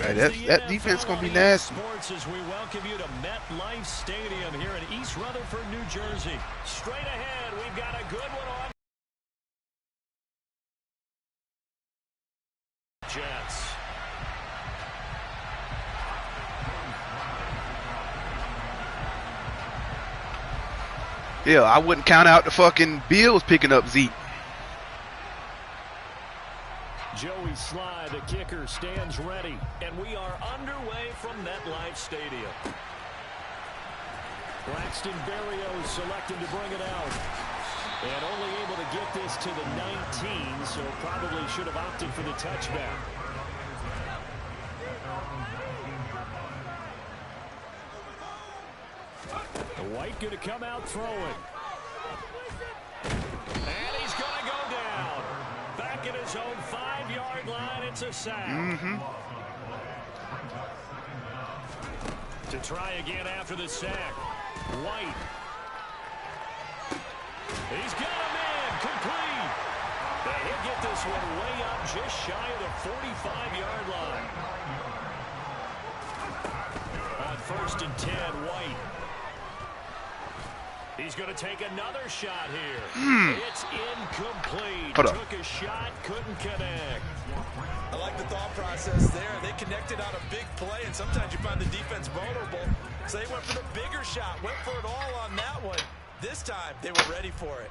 Hey, that defense gonna be nasty. As we welcome you to MetLife Stadium here in East Rutherford, New Jersey. Straight ahead, we've got a good one on. Jets. Yeah, I wouldn't count out the fucking Bills picking up Zeke. Joey Sly, the kicker, stands ready, and we are underway from MetLife Stadium. Braxton Berrios selected to bring it out, and only able to get this to the 19, so probably should have opted for the touchback. White going to come out throwing. And he's going to go down. Back at his own 5-yard line, it's a sack. To try again after the sack. White. He's got him in. Complete. But he'll get this one way up just shy of the 45-yard line. On 1st and 10, White. He's going to take another shot here. It's incomplete. Took a shot, couldn't connect. I like the thought process there. They connected on a big play, and sometimes you find the defense vulnerable. So they went for the bigger shot, went for it all on that one. This time, they were ready for it.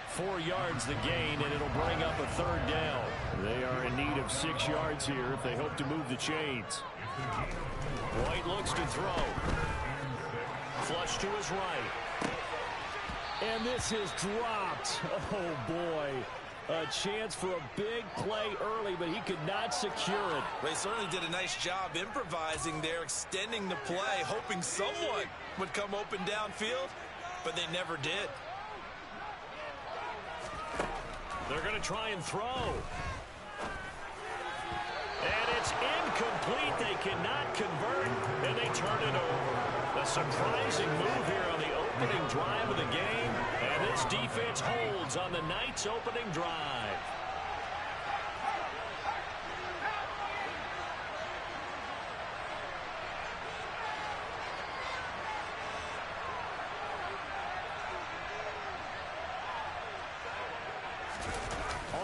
Four yards the gain, and it'll bring up a 3rd down. They are in need of 6 yards here if they hope to move the chains. White looks to throw. Flush to his right. And this is dropped. Oh, boy. A chance for a big play early, but he could not secure it. They certainly did a nice job improvising there, extending the play, hoping someone would come open downfield, but they never did. They're going to try and throw. And it's incomplete. They cannot convert, and they turn it over. A surprising move here on the opening drive of the game, and this defense holds on the night's opening drive.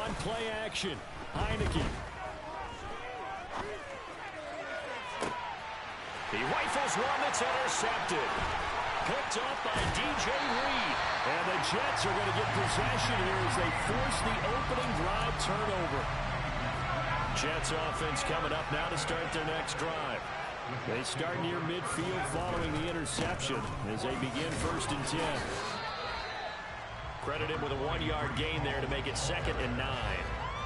On play action, Heineke. He rifles one that's intercepted. Picked up by DJ Reed. And the Jets are going to get possession here as they force the opening drive turnover. Jets offense coming up now to start their next drive. They start near midfield following the interception as they begin 1st and 10. Credited with a 1-yard gain there to make it 2nd and 9.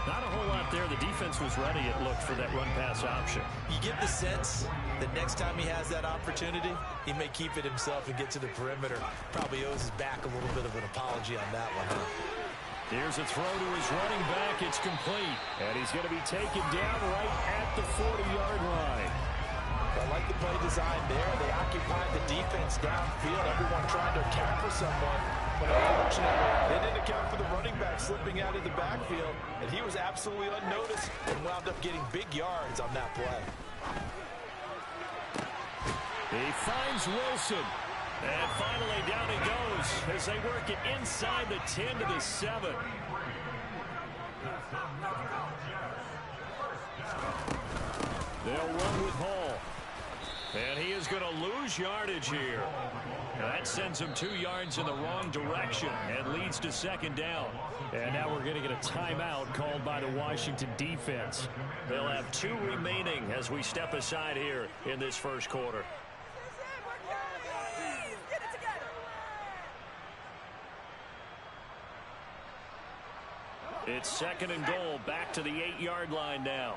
Not a whole lot there. The defense was ready, it looked, for that run-pass option. You get the sense that next time he has that opportunity, he may keep it himself and get to the perimeter. Probably owes his back a little bit of an apology on that one, huh? Here's a throw to his running back. It's complete. And he's going to be taken down right at the 40-yard line. I like the play design there. They occupied the defense downfield. Everyone trying to account for someone. But unfortunately, they didn't account for the running back slipping out of the backfield. And he was absolutely unnoticed and wound up getting big yards on that play. He finds Wilson. And finally down he goes as they work it inside the 10 to the 7. They'll run with Hall. And he is going to lose yardage here. Now that sends him 2 yards in the wrong direction and leads to 2nd down. And now we're going to get a timeout called by the Washington defense. They'll have 2 remaining as we step aside here in this 1st quarter. It's 2nd and goal, back to the 8-yard line now.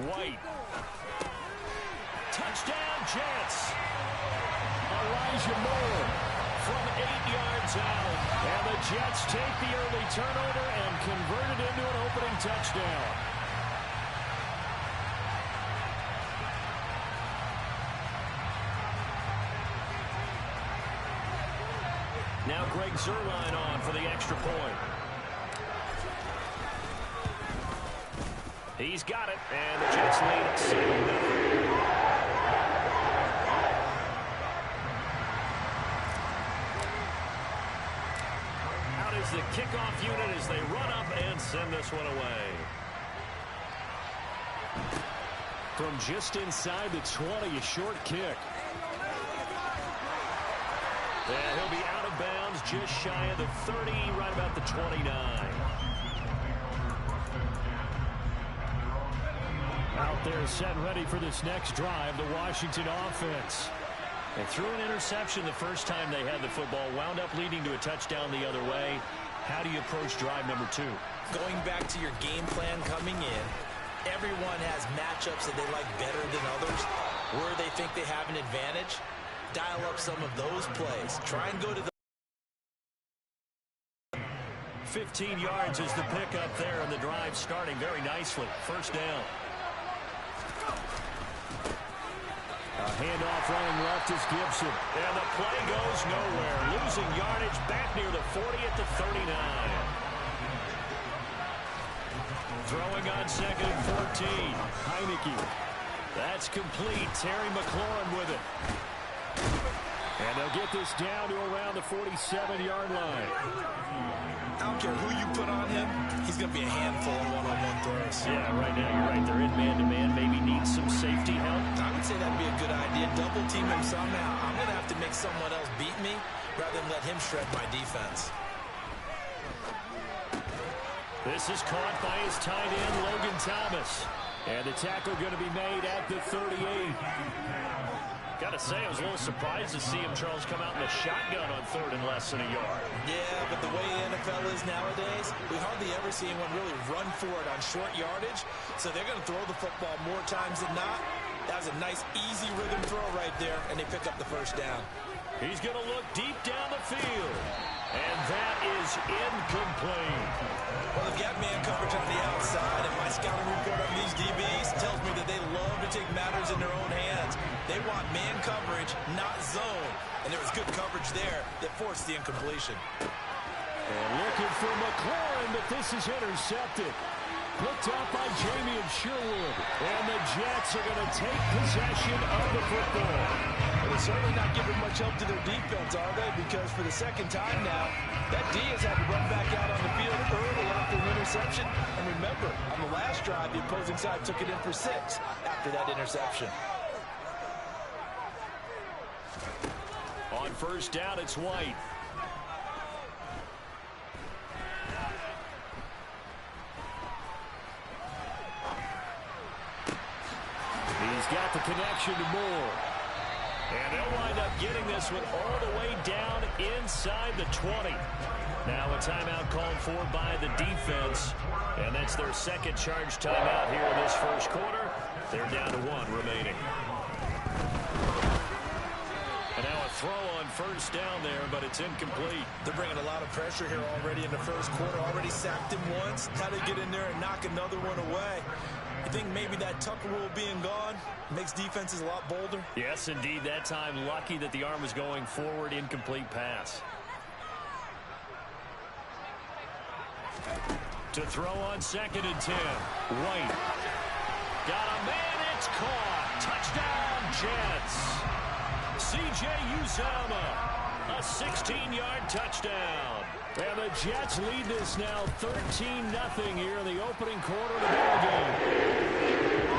White. Touchdown, Jets. Elijah Moore from 8 yards out. And the Jets take the early turnover and convert it into an opening touchdown. Now Greg Zuerlein on for the extra point. He's got it, and the Jets lead at 7-0. Out is the kickoff unit as they run up and send this one away. From just inside the 20, a short kick. And he'll be out of bounds just shy of the 30, right about the 29. Out there set and ready for this next drive, the Washington offense. They threw an interception the first time they had the football, wound up leading to a touchdown the other way. How do you approach drive number 2? Going back to your game plan coming in, everyone has matchups that they like better than others, where they think they have an advantage. Dial up some of those plays. Try and go to the 15 yards is the pickup there, and the drive starting very nicely. First down. A handoff running left is Gibson. And the play goes nowhere. Losing yardage back near the 40 at the 39. Throwing on 2nd and 14. Heineke. That's complete. Terry McLaurin with it. And they'll get this down to around the 47-yard line. I don't care who you put on him, he's going to be a handful of one-on-one throws. Yeah, right now you're right. They're in man-to-man. Maybe need some safety help. I would say that'd be a good idea. Double team him somehow. I'm going to have to make someone else beat me rather than let him shred my defense. This is caught by his tight end, Logan Thomas. And the tackle going to be made at the 38. Got to say, I was a little surprised to see him, Charles, come out in a shotgun on 3rd and less than a yard. Yeah, but the way the NFL is nowadays, we hardly ever see anyone really run for it on short yardage. So they're going to throw the football more times than not. That was a nice, easy rhythm throw right there, and they pick up the first down. He's going to look deep down the field. And that is incomplete. Well, they've got man coverage on the outside, and my scouting report on these DBs tells me that they love to take matters in their own hands. They want man coverage, not zone. And there was good coverage there that forced the incompletion. And looking for McLaurin, but this is intercepted. Picked up by Jamie and Sherwood. And the Jets are going to take possession of the football. They're certainly not giving much help to their defense, are they? Because for the second time now, that D has had to run back out on the field early after an interception. And remember, on the last drive, the opposing side took it in for 6 after that interception. On first down, it's White. He's got the connection to Moore. And they'll wind up getting this one all the way down inside the 20. Now a timeout called for by the defense. And that's their second charge timeout here in this first quarter. They're down to 1 remaining. And now a throw on first down there, but it's incomplete. They're bringing a lot of pressure here already in the first quarter. Already sacked him once. How to get in there and knock another one away. You think maybe that Tucker rule being gone makes defenses a lot bolder? Yes, indeed. That time, lucky that the arm was going forward. Incomplete pass. To throw on 2nd and 10. White. Got a man. It's caught. Touchdown, Jets. C.J. Uzomah. A 16-yard touchdown. And the Jets lead this now 13-0 here in the opening quarter of the ball game.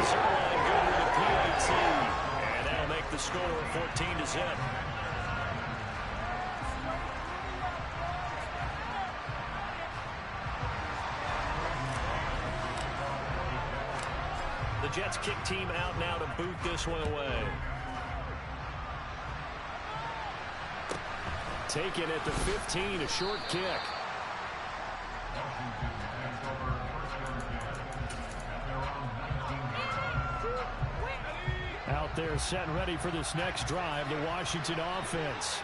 Zuerlein good with the PAT. And that'll make the score 14-0. The Jets kick team out now to boot this one away. taken at the 15, a short kick. Out there set and ready for this next drive, the Washington offense.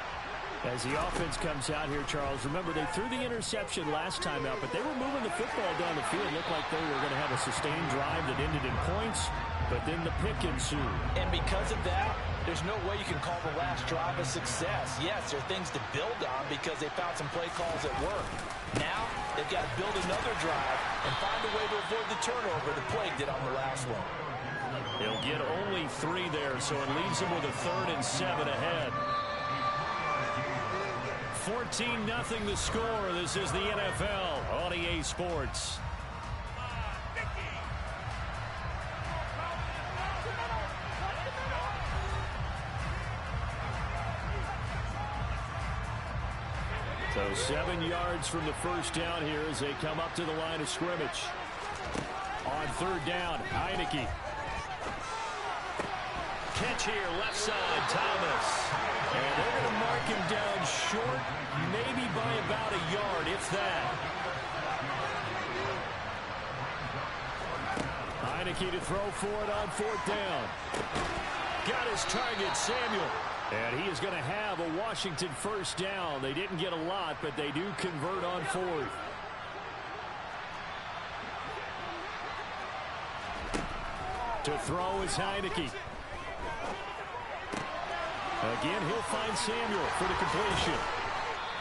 As the offense comes out here, Charles, remember they threw the interception last time out, but they were moving the football down the field. Looked like they were going to have a sustained drive that ended in points, but then the pick ensued. And because of that, there's no way you can call the last drive a success. Yes, there are things to build on because they found some play calls that work. Now, they've got to build another drive and find a way to avoid the turnover the plague did on the last one. They'll get only 3 there, so it leaves them with a 3rd and 7 ahead. 14-0 the score. This is the NFL on EA Sports. So 7 yards from the first down here as they come up to the line of scrimmage. On 3rd down, Heineke. Catch here, left side, Thomas. And they're going to mark him down short, maybe by about a yard, if that. Heineke to throw for it on 4th down. Got his target, Samuel. And he is going to have a Washington first down. They didn't get a lot, but they do convert on 4th. To throw is Heineke. Again, he'll find Samuel for the completion.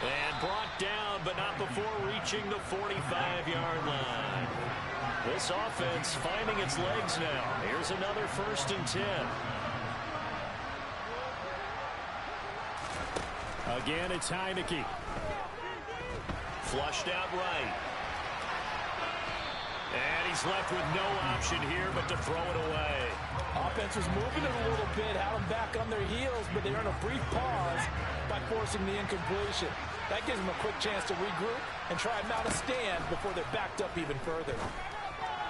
And brought down, but not before reaching the 45-yard line. This offense finding its legs now. Here's another 1st and 10. Again, it's Heineke. Flushed out right. And he's left with no option here but to throw it away. Offense was moving it a little bit, had them back on their heels, but they're in a brief pause by forcing the incompletion. That gives them a quick chance to regroup and try and mount a stand before they're backed up even further.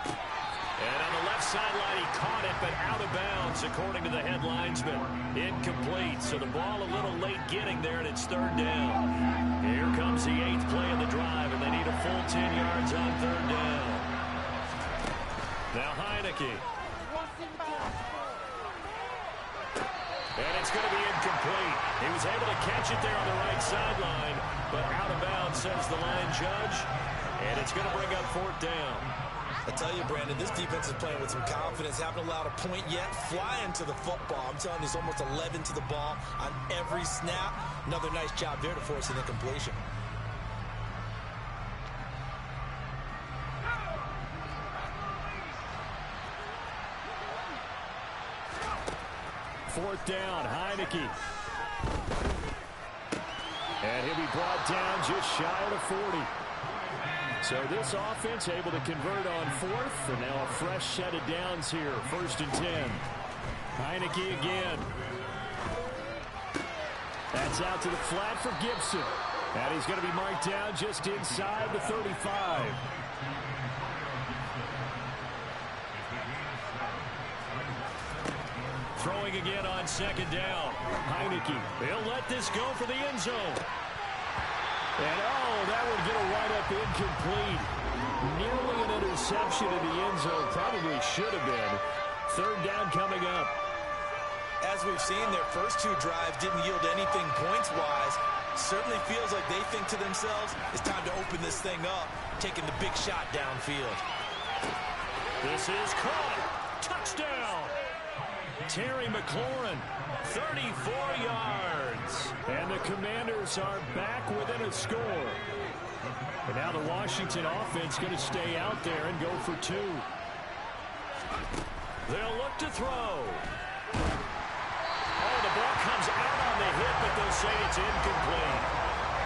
And on the left sideline, he caught it, but out of bounds, according to the head linesman. Incomplete, so the ball a little late getting there, and it's 3rd down. Here comes the 8th play of the drive, and they need a full 10 yards on 3rd down. Now Heineke. And it's going to be incomplete. He was able to catch it there on the right sideline, but out of bounds, says the line judge. And it's going to bring up 4th down. I tell you, Brandon, this defense is playing with some confidence. Haven't allowed a point yet. Flying to the football. I'm telling you, it's almost 11 to the ball on every snap. Another nice job there to force an incompletion. Fourth down, Heineke. And he'll be brought down just shy of the 40. So this offense able to convert on 4th, and now a fresh set of downs here. 1st and 10. Heineke again. That's out to the flat for Gibson. And he's going to be marked down just inside the 35. Throwing again on 2nd down. Heineke. He'll let this go for the end zone. And, that would get a wide-up incomplete. Nearly an interception in the end zone. Probably should have been. 3rd down coming up. As we've seen, their first 2 drives didn't yield anything points-wise. Certainly feels like they think to themselves, it's time to open this thing up, taking the big shot downfield. This is caught. Touchdown. Terry McLaurin, 34 yards. And the Commanders are back within a score. And now the Washington offense going to stay out there and go for 2. They'll look to throw. The ball comes out on the hit, but they'll say it's incomplete.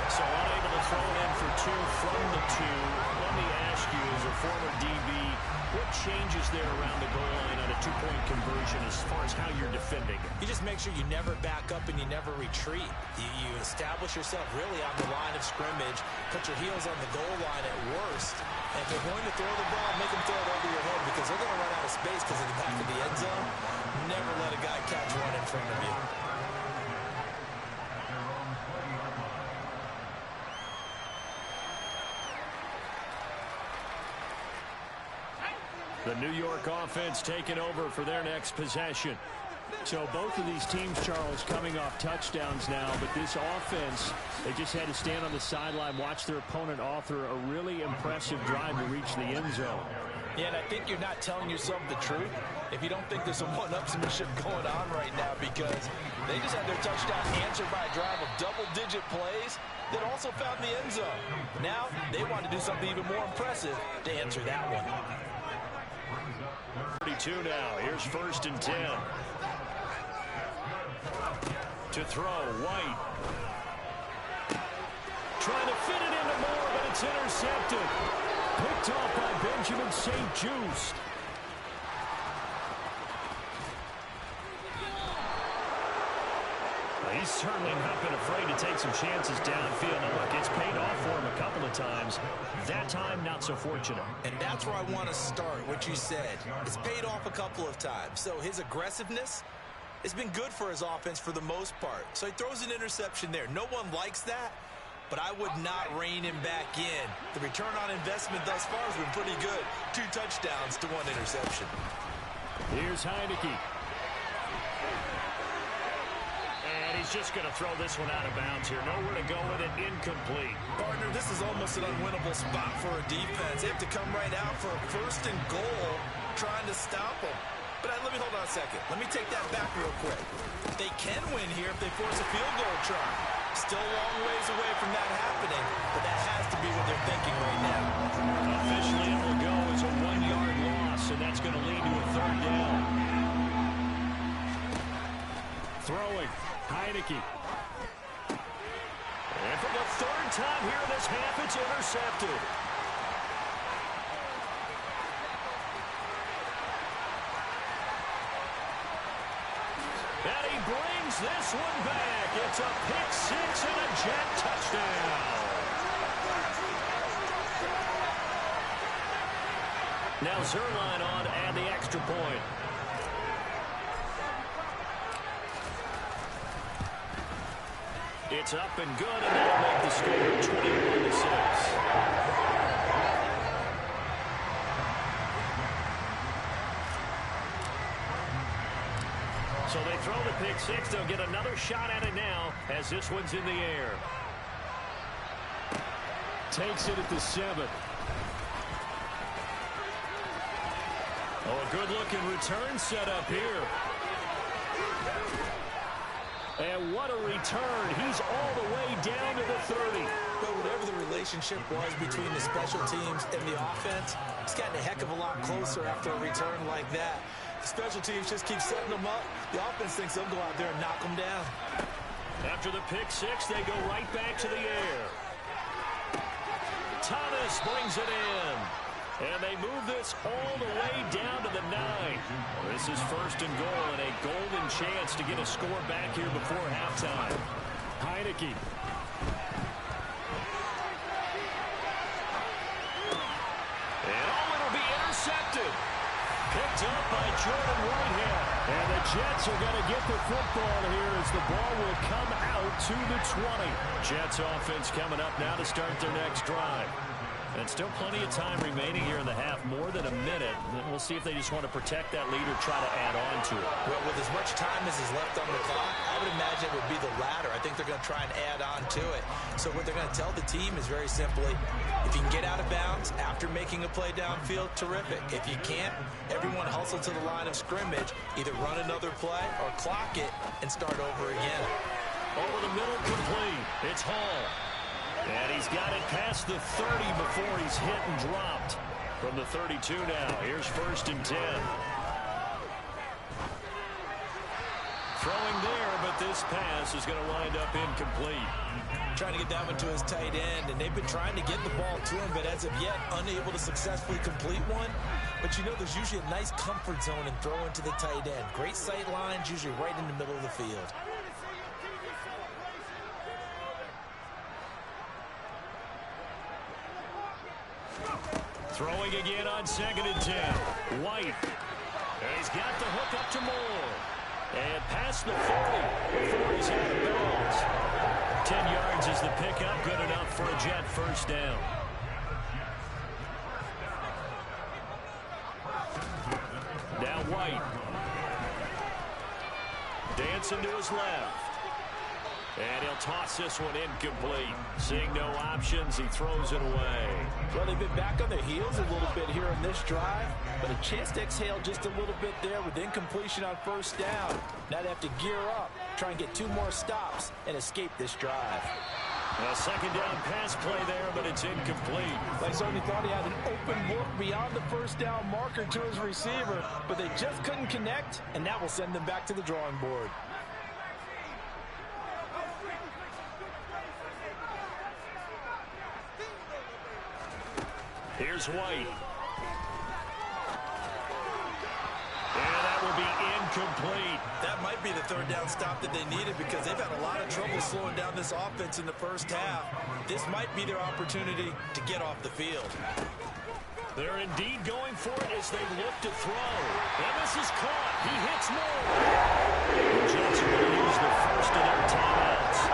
So unable to throw it in for 2 from the 2. Let me ask you, as a former DB, what changes there around the goal line on a 2-point conversion as far as how you're defending? You just make sure you never back up and you never retreat. You establish yourself really on the line of scrimmage, put your heels on the goal line at worst, and if they're going to throw the ball, make them throw it over your head because they're going to run out of space because of the back of the end zone. Never let a guy catch one in front of you. The New York offense taking over for their next possession. So both of these teams, Charles, coming off touchdowns now, but this offense, they just had to stand on the sideline, watch their opponent author a really impressive drive to reach the end zone. Yeah, and I think you're not telling yourself the truth if you don't think there's some one-upsmanship going on right now, because they just had their touchdown answered by a drive of double-digit plays that also found the end zone. Now they want to do something even more impressive to answer that one. 32 now. Here's 1st and 10. To throw, White. Trying to fit it into Moore, but it's intercepted. Picked off by Benjamin St. Juste. He's certainly not been afraid to take some chances downfield. And look, it's paid off for him a couple of times. That time, not so fortunate. And that's where I want to start, what you said. It's paid off a couple of times. So his aggressiveness has been good for his offense for the most part. So he throws an interception there. No one likes that, but I would not rein him back in. The return on investment thus far has been pretty good. 2 touchdowns to 1 interception. Here's Heineke. And he's just going to throw this one out of bounds here. Nowhere to go with it. Incomplete. Partner, this is almost an unwinnable spot for a defense. They have to come right out for a 1st and goal, trying to stop them. But let me hold on a second. Let me take that back real quick. They can win here if they force a field goal try. Still a long ways away from that happening, but that has to be what they're thinking right now. Officially, it will go as a 1-yard loss, and that's going to lead to a 3rd down. Throwing, Heineke. And for the 3rd time here in this half, it's intercepted. And he brings this one back. It's a pick 6 and a Jet touchdown. Now Zerline on and the extra point. It's up and good, and that'll make the score 21-6. So they throw the pick 6. They'll get another shot at it now as this one's in the air. Takes it at the 7. Oh, a good-looking return set up here. And what a return. He's all the way down to the 30. But whatever the relationship was between the special teams and the offense, it's gotten a heck of a lot closer after a return like that. The special teams just keep setting them up. The offense thinks they'll go out there and knock them down. After the pick 6, they go right back to the air. Thomas brings it in. And they move this all the way down to the 9. This is 1st and goal and a golden chance to get a score back here before halftime. Heineke. And it'll be intercepted. Picked up by Jordan Whitehead. And the Jets are going to get the football here as the ball will come out to the 20. Jets offense coming up now to start their next drive. And still plenty of time remaining here in the half, more than a minute. We'll see if they just want to protect that lead or try to add on to it. Well, with as much time as is left on the clock, I would imagine it would be the latter. I think they're going to try and add on to it. So what they're going to tell the team is very simply, if you can get out of bounds after making a play downfield, terrific. If you can't, everyone hustle to the line of scrimmage, either run another play or clock it and start over again. Over the middle, complete. It's Hall. And he's got it past the 30 before he's hit and dropped. From the 32 now, here's 1st and 10. Throwing there, but this pass is going to wind up incomplete. Trying to get that one to his tight end, and they've been trying to get the ball to him, but as of yet, unable to successfully complete one. But you know, there's usually a nice comfort zone in throwing to the tight end. Great sight lines, usually right in the middle of the field. Throwing again on 2nd and 10. White. And he's got the hook up to Moore. And past the 40 before he's out of bounds. 10 yards is the pickup. Good enough for a Jet 1st down. White. Dancing to his left. And he'll toss this one incomplete. Seeing no options, he throws it away. Well, they've been back on their heels a little bit here in this drive, but a chance to exhale just a little bit there with incompletion on first down. Now they have to gear up, try and get 2 more stops, and escape this drive. A second down pass play there, but it's incomplete. I certainly thought he had an open look beyond the first down marker to his receiver, but they just couldn't connect, and that will send them back to the drawing board. Here's White. And that will be incomplete. That might be the third down stop that they needed because they've had a lot of trouble slowing down this offense in the first half. This might be their opportunity to get off the field. They're indeed going for it as they look to throw. And this is caught. He hits more. The Jets are going to use the first of their timeouts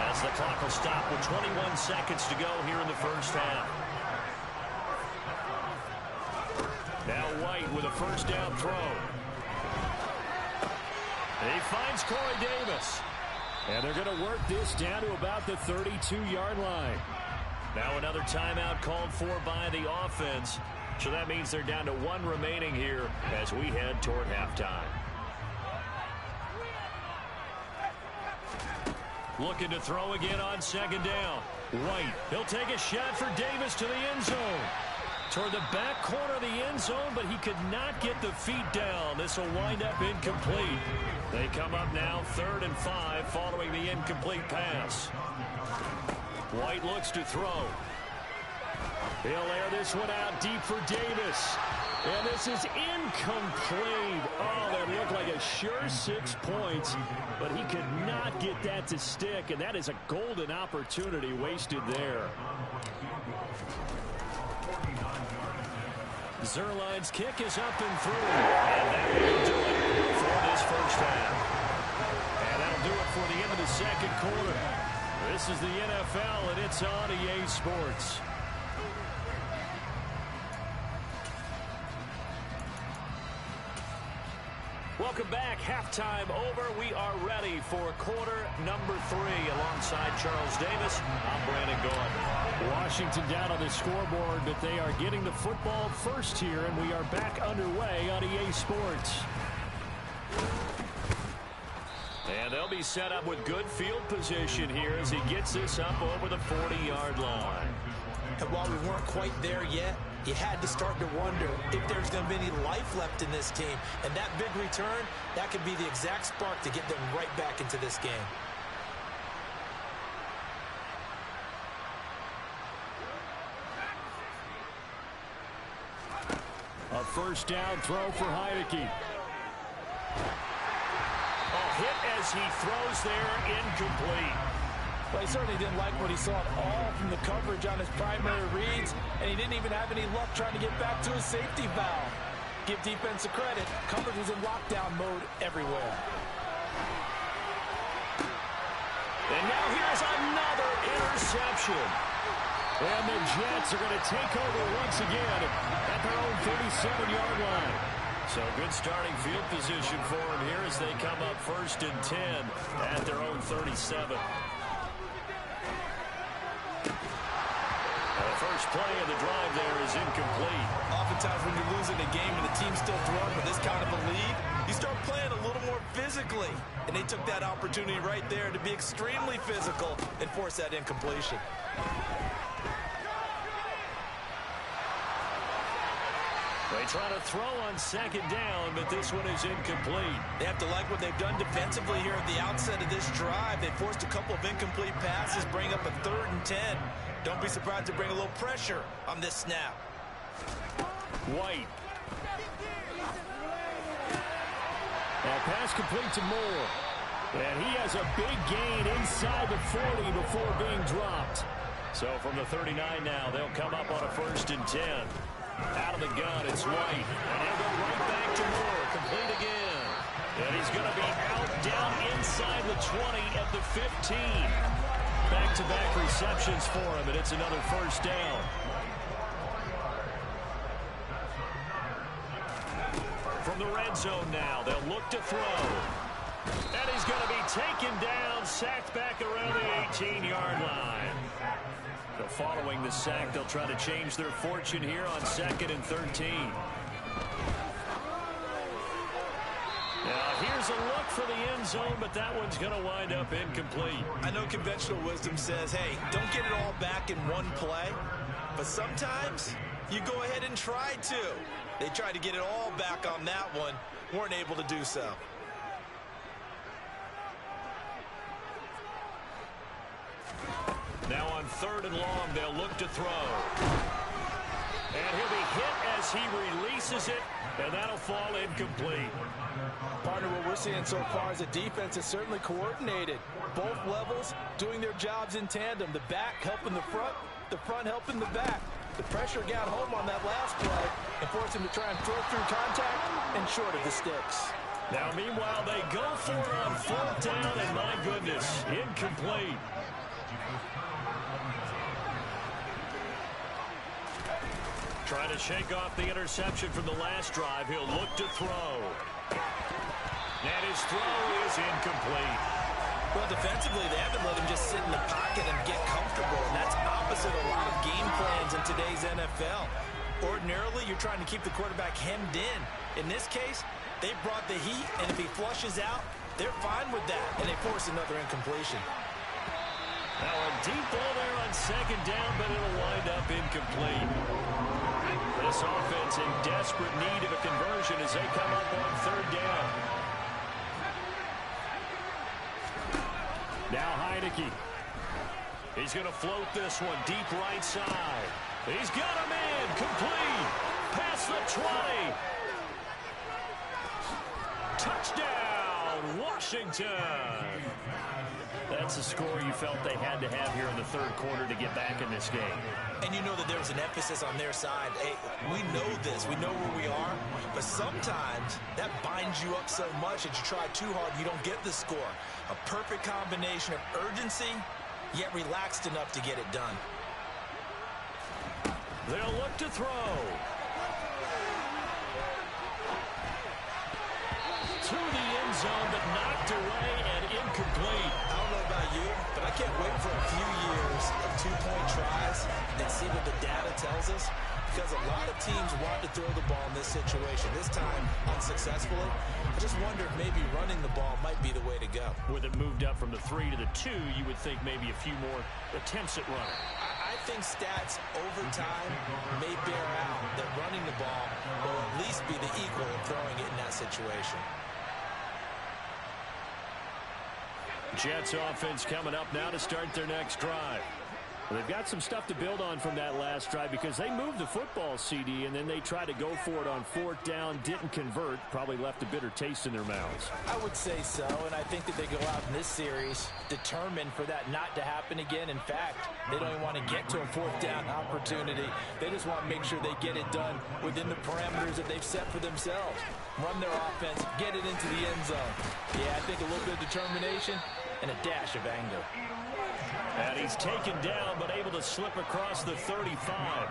as the clock will stop with 21 seconds to go here in the first half. Now White with a first down throw. He finds Corey Davis. And they're going to work this down to about the 32-yard line. Now another timeout called for by the offense. So that means they're down to 1 remaining here as we head toward halftime. Looking to throw again on second down. White, he'll take a shot for Davis to the end zone. Toward the back corner of the end zone, but he could not get the feet down. This will wind up incomplete. They come up now 3rd and 5 following the incomplete pass. White looks to throw. He'll air this one out deep for Davis. And this is incomplete. Oh, that looked like a sure 6 points, but he could not get that to stick, and that is a golden opportunity wasted there. Zerline's kick is up and through. And that will do it for this first half. And that'll do it for the end of the second quarter. This is the NFL, and it's on EA Sports. Welcome back. Halftime over. We are ready for quarter number 3. Alongside Charles Davis, I'm Brandon Gaudin. Washington down on the scoreboard, but they are getting the football first here, and we are back underway on EA Sports. And they'll be set up with good field position here as he gets this up over the 40-yard line. And while we weren't quite there yet, you had to start to wonder if there's going to be any life left in this team. And that big return, that could be the exact spark to get them right back into this game. A first down throw for Heineke. A hit as he throws there, incomplete. Well, he certainly didn't like what he saw at all from the coverage on his primary reads, and he didn't even have any luck trying to get back to his safety valve. Give defense a credit. Coverage was in lockdown mode everywhere. And now here's another interception. And the Jets are going to take over once again at their own 37-yard line. So good starting field position for them here as they come up 1st and 10 at their own 37. The first play of the drive there is incomplete. Oftentimes when you're losing a game and the team's still throwing with this kind of a lead, you start playing a little more physically. And they took that opportunity right there to be extremely physical and force that incompletion. They try to throw on second down, but this one is incomplete. They have to like what they've done defensively here at the outset of this drive. They forced a couple of incomplete passes, bring up a 3rd and 10. Don't be surprised to bring a little pressure on this snap. White. That pass complete to Moore. And he has a big gain inside the 40 before being dropped. So from the 39 now, they'll come up on a 1st and 10. Out of the gun, it's White. And he'll go right back to Moore. Complete again. And he's going to be out down inside the 20 at the 15. Back-to-back receptions for him, and it's another first down. From the red zone now. They'll look to throw. And he's going to be taken down, sacked back around the 18-yard line. So following the sack, they'll try to change their fortune here on 2nd and 13. Now, here's a look for the end zone, but that one's going to wind up incomplete. I know conventional wisdom says, hey, don't get it all back in one play. But sometimes you go ahead and try to. They tried to get it all back on that one. Weren't able to do so. Now on 3rd and long, they'll look to throw. And he'll be hit as he releases it, and that'll fall incomplete. Partner, what we're seeing so far is the defense is certainly coordinated. Both levels doing their jobs in tandem. The back helping the front helping the back. The pressure got home on that last play and forced him to try and throw through contact and short of the sticks. Now, meanwhile, they go for it on 4th down, and my goodness, incomplete. Trying to shake off the interception from the last drive. He'll look to throw. And his throw is incomplete. Well, defensively, they haven't let him just sit in the pocket and get comfortable. And that's opposite a lot of game plans in today's NFL. Ordinarily, you're trying to keep the quarterback hemmed in. In this case, they brought the heat, and if he flushes out, they're fine with that, and they force another incompletion. Now a deep ball there on 2nd down, but it'll wind up incomplete. This offense in desperate need of a conversion as they come up on 3rd down. Now Heineke. He's going to float this one deep right side. He's got him in. Complete. Past the 20. Touchdown, Washington. That's a score you felt they had to have here in the 3rd quarter to get back in this game. And you know that there was an emphasis on their side. Hey, we know this. We know where we are. But sometimes that binds you up so much that you try too hard, you don't get the score. A perfect combination of urgency, yet relaxed enough to get it done. They'll look to throw. To the end zone, but knocked away and incomplete. I don't know about you, but I can't wait for a few years of 2-point tries and see what the data tells us, because a lot of teams want to throw the ball in this situation. This time, unsuccessfully. I just wonder if maybe running the ball might be the way to go. With it moved up from the 3 to the 2, you would think maybe a few more attempts at running. I think stats over time may bear out that running the ball will at least be the equal of throwing it in that situation. Jets offense coming up now to start their next drive. They've got some stuff to build on from that last drive because they moved the football, CD, and then they tried to go for it on 4th down, didn't convert, probably left a bitter taste in their mouths. I would say so, and I think that they go out in this series determined for that not to happen again. In fact, they don't even want to get to a 4th down opportunity. They just want to make sure they get it done within the parameters that they've set for themselves. Run their offense, get it into the end zone. Yeah, I think a little bit of determination and a dash of anger. And he's taken down, but able to slip across the 35.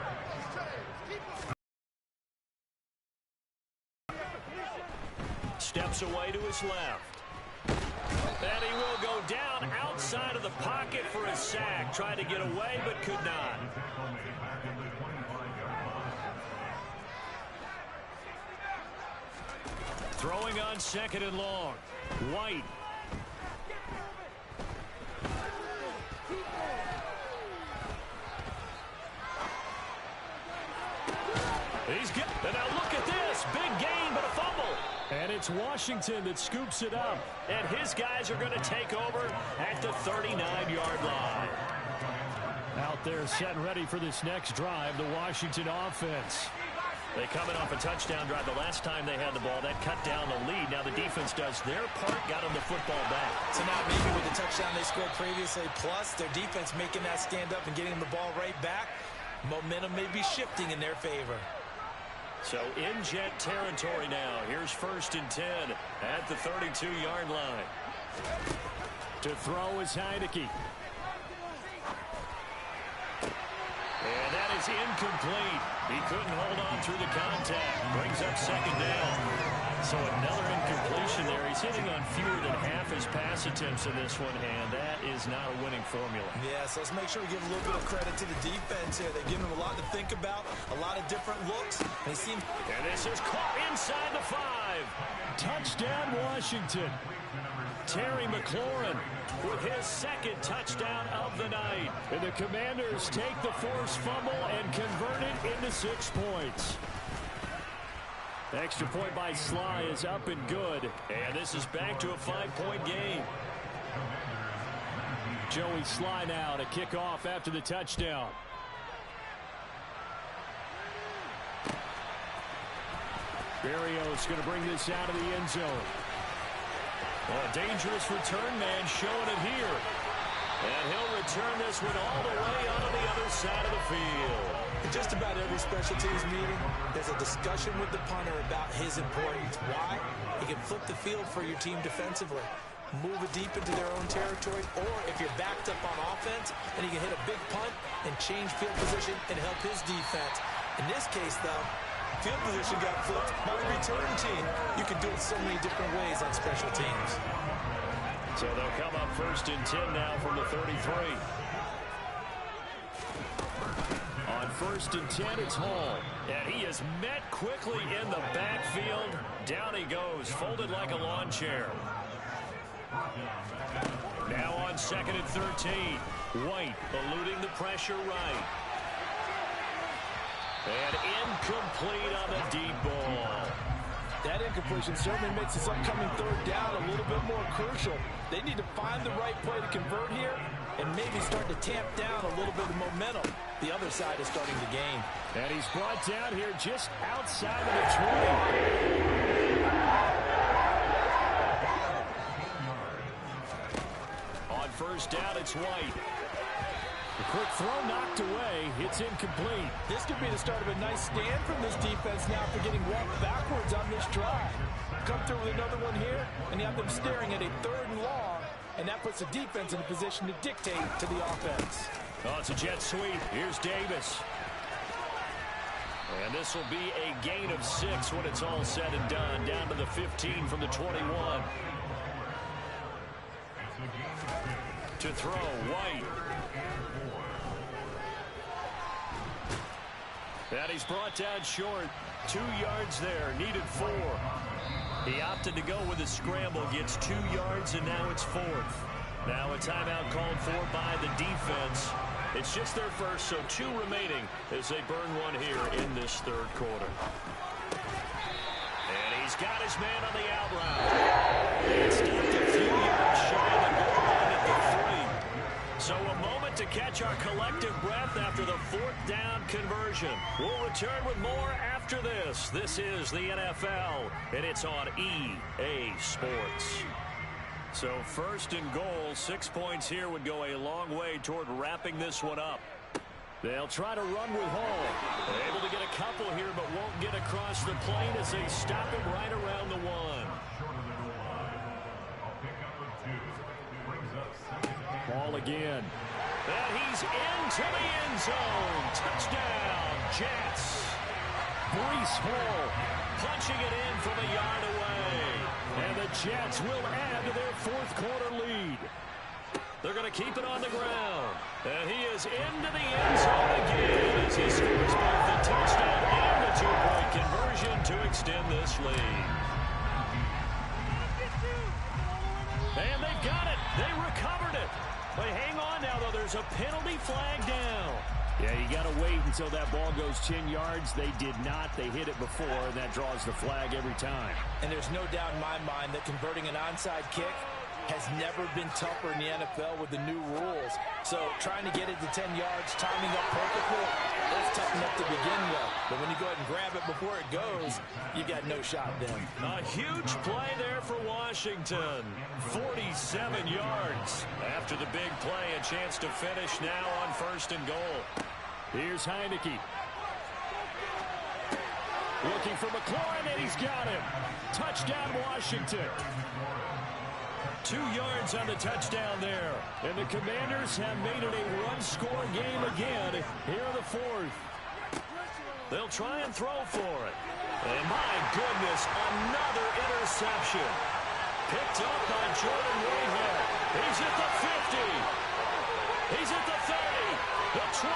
Steps away to his left. And he will go down outside of the pocket for a sack. Tried to get away, but could not. Throwing on 2nd and long. White. He's good. And now look at this. Big gain, but a fumble. And it's Washington that scoops it up. And his guys are going to take over at the 39-yard line. Out there setting ready for this next drive, the Washington offense. They coming off a touchdown drive the last time they had the ball. That cut down the lead. Now the defense does their part, got them the football back. So now maybe with the touchdown they scored previously, plus their defense making that stand up and getting the ball right back, momentum may be shifting in their favor. So in Jet territory now. Here's 1st and 10 at the 32-yard line. To throw is Heineke. And that is incomplete. He couldn't hold on through the contact. Brings up second down. So another incompletion there. He's hitting on fewer than half his pass attempts in this one, and that is not a winning formula. Yeah, so let's make sure we give a little bit of credit to the defense here. They've given him a lot to think about, a lot of different looks. And this is caught inside the 5. Touchdown, Washington. Terry McLaurin with his second touchdown of the night. And the Commanders take the forced fumble and convert it into 6 points. Extra point by Sly is up and good. And this is back to a 5-point game. Joey Sly now to kick off after the touchdown. Berrios going to bring this out of the end zone. A dangerous return man showing it here. And he'll return this one all the way onto the other side of the field. In just about every special teams meeting, there's a discussion with the punter about his importance. Why? He can flip the field for your team defensively, move it deep into their own territory, or if you're backed up on offense, then he can hit a big punt and change field position and help his defense. In this case, though, field position got flipped by the return team. You can do it so many different ways on special teams. So they'll come up 1st and 10 now from the 33. On 1st and 10, it's Hall. And he is met quickly in the backfield. Down he goes, folded like a lawn chair. Now on 2nd and 13. White eluding the pressure right. And incomplete on the deep ball. That incompletion certainly makes this upcoming 3rd down a little bit more crucial. They need to find the right play to convert here and maybe start to tamp down a little bit of momentum. The other side is starting to gain. And he's brought down here just outside of the 20. On 1st down, it's White. A quick throw knocked away. It's incomplete. This could be the start of a nice stand from this defense now for getting walked backwards on this drive. Come through with another one here, and you have them staring at a 3rd and long, and that puts the defense in a position to dictate to the offense. Oh, it's a jet sweep. Here's Davis. And this will be a gain of 6 when it's all said and done. Down to the 15 from the 21. To throw, White. And he's brought down short. 2 yards there, needed 4. He opted to go with a scramble, gets 2 yards, and now it's 4th. Now a timeout called for by the defense. It's just their first, so 2 remaining as they burn one here in this 3rd quarter. And he's got his man on the out route. And stopped a few yards shy of the goal line at the 3. So a moment to catch our collective breath after the 4th down conversion. We'll return with more after this. This is the NFL, and it's on EA Sports. So 1st and goal, 6 points here would go a long way toward wrapping this one up. They'll try to run with Hall. They're able to get a couple here, but won't get across the plane as they stop him right around the 1. Ball again. And he's into the end zone. Touchdown, Jets. Breece Hall punching it in from a yard away. And the Jets will add to their 4th quarter lead. They're going to keep it on the ground. And he is into the end zone again as he scores both the touchdown and the 2-point conversion to extend this lead. And they've got it. They recovered it. But hang on now, though. There's a penalty flag down. Yeah, you got to wait until that ball goes 10 yards. They did not. They hit it before, and that draws the flag every time. And there's no doubt in my mind that converting an onside kick has never been tougher in the NFL with the new rules. So trying to get it to 10 yards, timing up perfectly, that's tough enough to begin with. But when you go ahead and grab it before it goes, you got no shot then. A huge play there for Washington. 47 yards. After the big play, a chance to finish now on 1st and goal. Here's Heineke. Looking for McLaurin, and he's got him. Touchdown, Washington. 2 yards on the touchdown there. And the Commanders have made it a one-score game again here in the 4th. They'll try and throw for it. And my goodness, another interception. Picked up by Jordan Whitehead. He's at the 50. He's at the 30. The 20.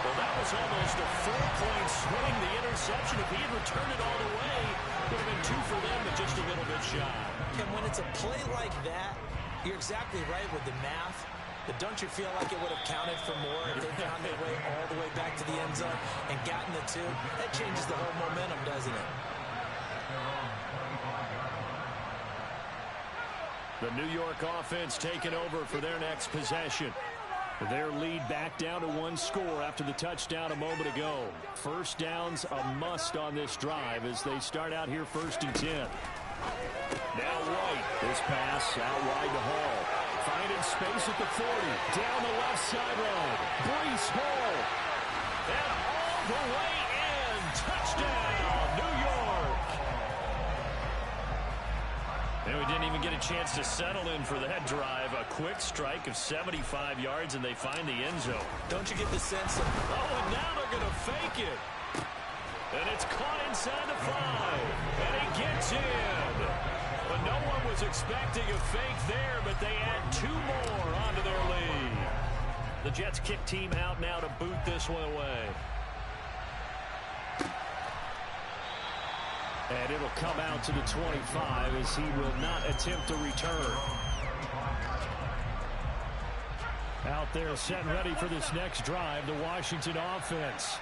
Well, that was almost a 4-point swing, the interception. If he had returned it all the way, it would have been 2 for them, but just a little bit shy. And when it's a play like that, you're exactly right with the math. But don't you feel like it would have counted for more if they found their way all the way back to the end zone and gotten the 2? That changes the whole momentum, doesn't it? The New York offense taking over for their next possession. Their lead back down to 1 score after the touchdown a moment ago. First down's a must on this drive as they start out here 1st and 10. Now White. This pass out wide to Hall. Finding space at the 40. Down the left sideline. Breece Hall. And all the way in. Touchdown, New York. And we didn't even get a chance to settle in for that drive. A quick strike of 75 yards, and they find the end zone. Don't you get the sense of... Oh, and now they're going to fake it. And it's caught inside the 5. And he gets in. But no one was expecting a fake there, but they add 2 more onto their lead. The Jets kick team out now to boot this one away. And it'll come out to the 25 as he will not attempt to return. Out there set and ready for this next drive, the Washington offense.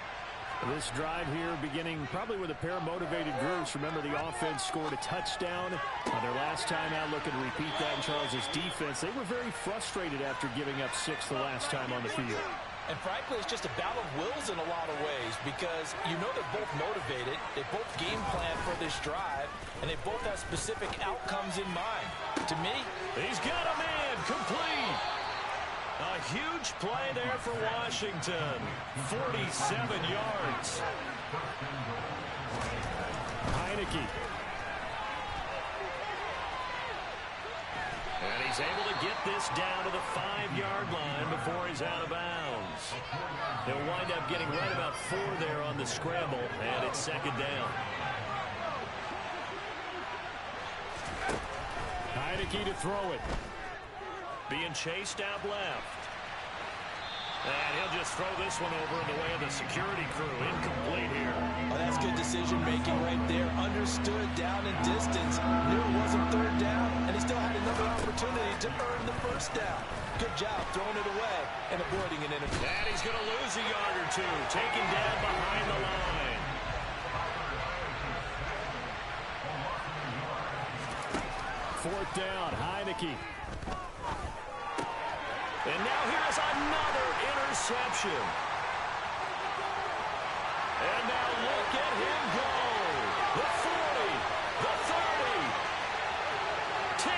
This drive here beginning probably with a pair of motivated groups. Remember, the offense scored a touchdown on their last time out. Looking to repeat that in Charles' defense. They were very frustrated after giving up 6 the last time on the field. And frankly, it's just a battle of wills in a lot of ways because you know they're both motivated. They both game plan for this drive, and they both have specific outcomes in mind. To me, he's got a man complete. A huge play there for Washington. 47 yards. Heineke. And he's able to get this down to the 5-yard line before he's out of bounds. They'll wind up getting right about 4 there on the scramble, and it's 2nd down. Heineke to throw it. Being chased out left. And he'll just throw this one over in the way of the security crew. Incomplete here. Oh, that's good decision-making right there. Understood down and distance. Knew it wasn't 3rd down, and he still had another opportunity to earn the 1st down. Good job throwing it away and avoiding an interception. And he's going to lose a yard or 2. Taken down behind the line. Fourth down, Heineke. And now here's another interception. And now look at him go. The 40, the 30, 10.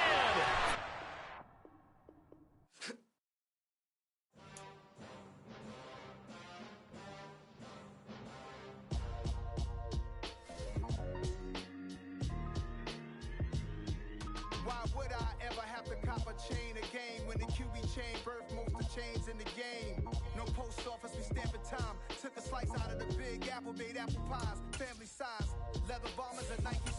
Why would I ever have to cop a chain a game when the QB chain birthed most of chains in the game? No post office, we stamping time. Took a slice out of the big apple, made apple pies, family size. Leather bombers and Nike